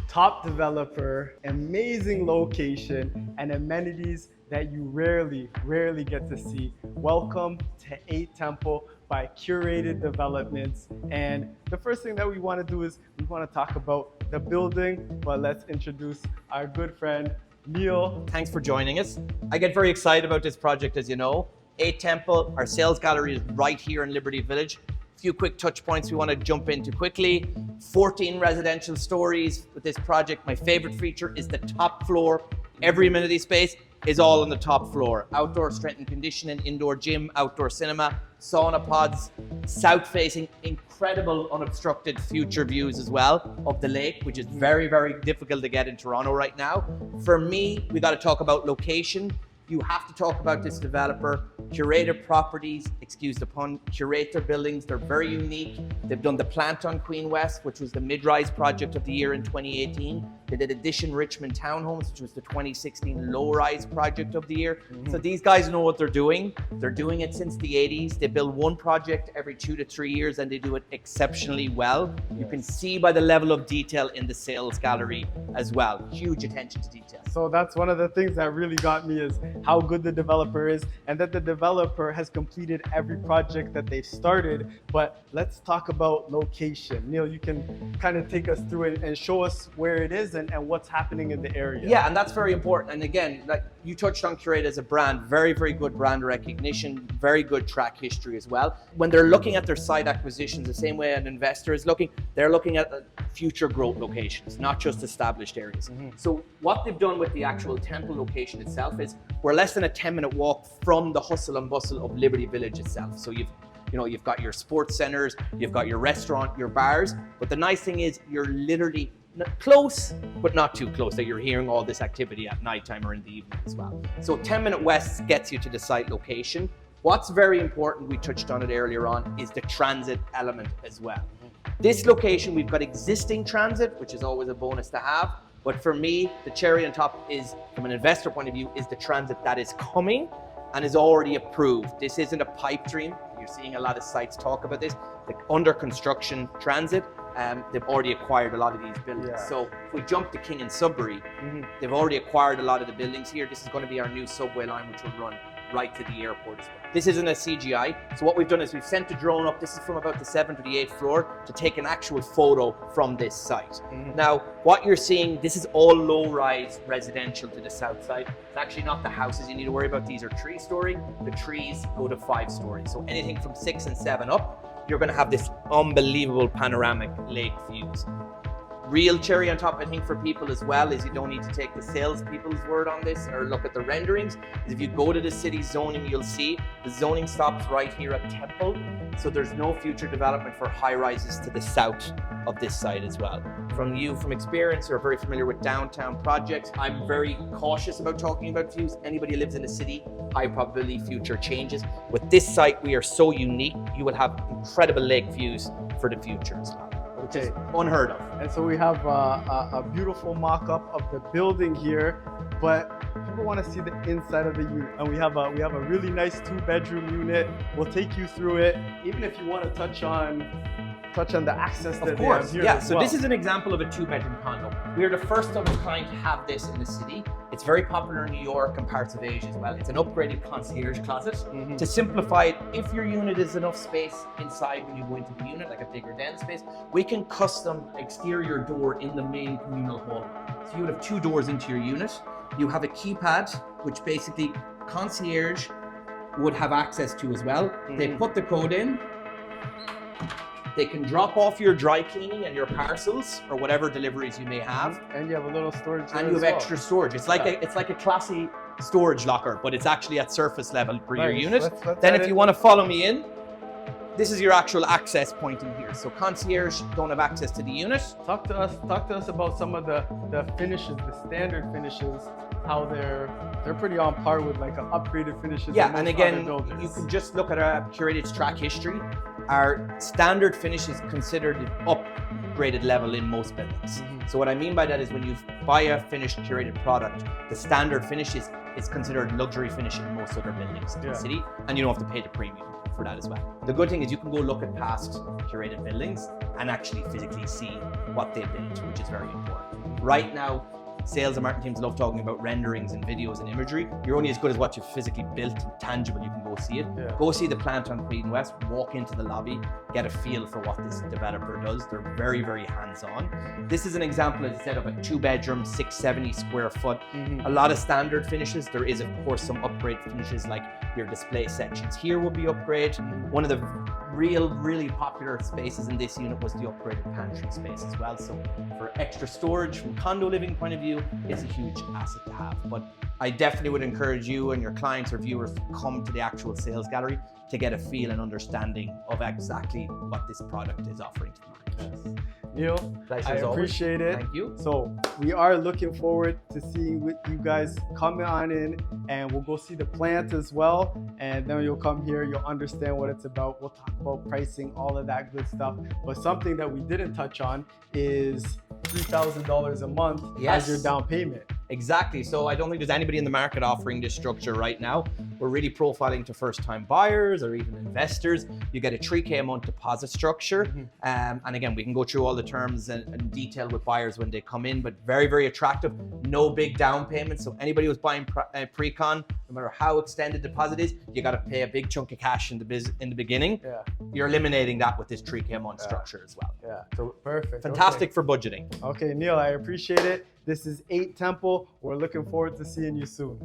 Top developer, amazing location, and amenities that you rarely get to see. Welcome to 8 Temple by Curated Developments. And the first thing that we want to do is we want to talk about the building, but let's introduce our good friend, Neil. Thanks for joining us. I get very excited about this project, as you know. 8 Temple, our sales gallery is right here in Liberty Village. A few quick touch points we want to jump into quickly. 14 residential stories with this project. My favorite feature is the top floor. Every amenity space is all on the top floor. Outdoor strength and conditioning, indoor gym, outdoor cinema, sauna pods, south-facing, incredible unobstructed future views as well of the lake, which is very difficult to get in Toronto right now. For me, we got to talk about location. You have to talk about this developer. Curated properties, excuse the pun, curate their buildings. They're very unique. They've done the plant on Queen West, which was the mid-rise project of the year in 2018. They did Addition Richmond Townhomes, which was the 2016 low-rise project of the year. So these guys know what they're doing. They're doing it since the 80s. They build one project every 2 to 3 years and they do it exceptionally well. You can see by the level of detail in the sales gallery as well. Huge attention to detail. So that's one of the things that really got me is how good the developer is and that the developer has completed every project that they've started. But let's talk about location. Neil, you can kind of take us through it and show us where it is and what's happening in the area. Yeah, and that's very important. And again, like you touched on Curated as a brand, very good brand recognition, very good track history as well. When they're looking at their site acquisitions, the same way an investor is looking, they're looking at future growth locations, not just established areas. So what they've done with the actual temple location itself is we're less than a 10-minute walk from the hustle and bustle of Liberty Village itself. So you've got your sports centers, you've got your restaurant, your bars, but the nice thing is you're literally close, but not too close, that you're hearing all this activity at nighttime or in the evening as well. So 10-minute west gets you to the site location. What's very important, we touched on it earlier on, is the transit element as well. This location, we've got existing transit, which is always a bonus to have. But for me, the cherry on top is, from an investor point of view, is the transit that is coming and is already approved. This isn't a pipe dream. You're seeing a lot of sites talk about this. The under construction transit, they've already acquired a lot of these buildings. Yeah. So if we jump to King and Sudbury, they've already acquired a lot of the buildings here. This is going to be our new subway line, which will run right to the airport as well. This isn't a CGI. So what we've done is we've sent a drone up. This is from about the 7th to the 8th floor to take an actual photo from this site. Now, what you're seeing, this is all low-rise residential to the south side. It's actually not the houses you need to worry about. These are 3-story. The trees go to 5-story. So anything from 6 and 7 up, you're going to have this unbelievable panoramic lake views. Real cherry on top, I think, for people as well, is you don't need to take the salespeople's word on this or look at the renderings. Is if you go to the city zoning, you'll see the zoning stops right here at Temple. So there's no future development for high rises to the south of this site as well. From experience, you're very familiar with downtown projects. I'm very cautious about talking about views. Anybody who lives in a city, high probability future changes. With this site, we are so unique. You will have incredible lake views for the future as well. Which is unheard of. And so we have a beautiful mock-up of the building here, but people want to see the inside of the unit. And we have a really nice 2-bedroom unit. We'll take you through it, even if you want to touch on the access that of course, they have here. yeah. as So well. this is an example of a 2-bedroom condo. We are the first of its kind to have this in the city. It's very popular in New York and parts of Asia as well. It's an upgraded concierge closet. To simplify it, if your unit is enough space inside when you go into the unit, like a bigger den space, we can custom exterior door in the main communal hall. So you would have 2 doors into your unit. You have a keypad, which basically concierge would have access to as well. They put the code in. They can drop off your dry cleaning and your parcels or whatever deliveries you may have. And you have a little storage there And you have as well. extra storage. It's like a classy storage locker, but it's actually at surface level for your unit. Let's Then add if it. you want to follow me in, this is your actual access point in here. So concierge don't have access to the unit. Talk to us about some of the finishes, the standard finishes, how they're pretty on par with like an upgraded finishes. Yeah, in most and other again, buildings. you can just look at our Curated's track history. Our standard finish is considered an upgraded level in most buildings. So what I mean by that is when you buy a finished curated product, the standard finish is considered luxury finish in most other buildings in the city, and you don't have to pay the premium for that as well. The good thing is you can go look at past curated buildings. and actually physically see what they built, which is very important. Right now, sales and marketing teams love talking about renderings and videos and imagery. You're only as good as what you've physically built and tangible. You can go see it. Yeah. Go see the plant on Queen West, walk into the lobby, get a feel for what this developer does. They're very, very hands-on. This is an example, as I said, of a 2-bedroom, 670 square foot. A lot of standard finishes. There is, of course, some upgrade finishes like your display sections here will be upgraded. One of the really popular spaces in this unit was the upgraded pantry space as well. So for extra storage from condo living point of view, it's a huge asset to have. But I definitely would encourage you and your clients or viewers to come to the actual sales gallery to get a feel and understanding of exactly what this product is offering to the market. Neil, Pleasure I as always. appreciate it. Thank you. So we are looking forward to seeing what you guys come on in, and we'll go see the plant as well. And then you'll come here, you'll understand what it's about. We'll talk about pricing, all of that good stuff. But something that we didn't touch on is $3,000 a month as your down payment. Exactly. So I don't think there's anybody in the market offering this structure right now. We're really profiling to first-time buyers or even investors. You get a 3K a month deposit structure. And again, we can go through all the terms and detail with buyers when they come in, but very, very attractive. No big down payment. So anybody who's buying pre-con, no matter how extended deposit is, you got to pay a big chunk of cash in the beginning. Yeah. You're eliminating that with this 3K a month structure as well. Yeah. So perfect. Fantastic for budgeting. Okay, Neil, I appreciate it. This is 8 Temple. We're looking forward to seeing you soon.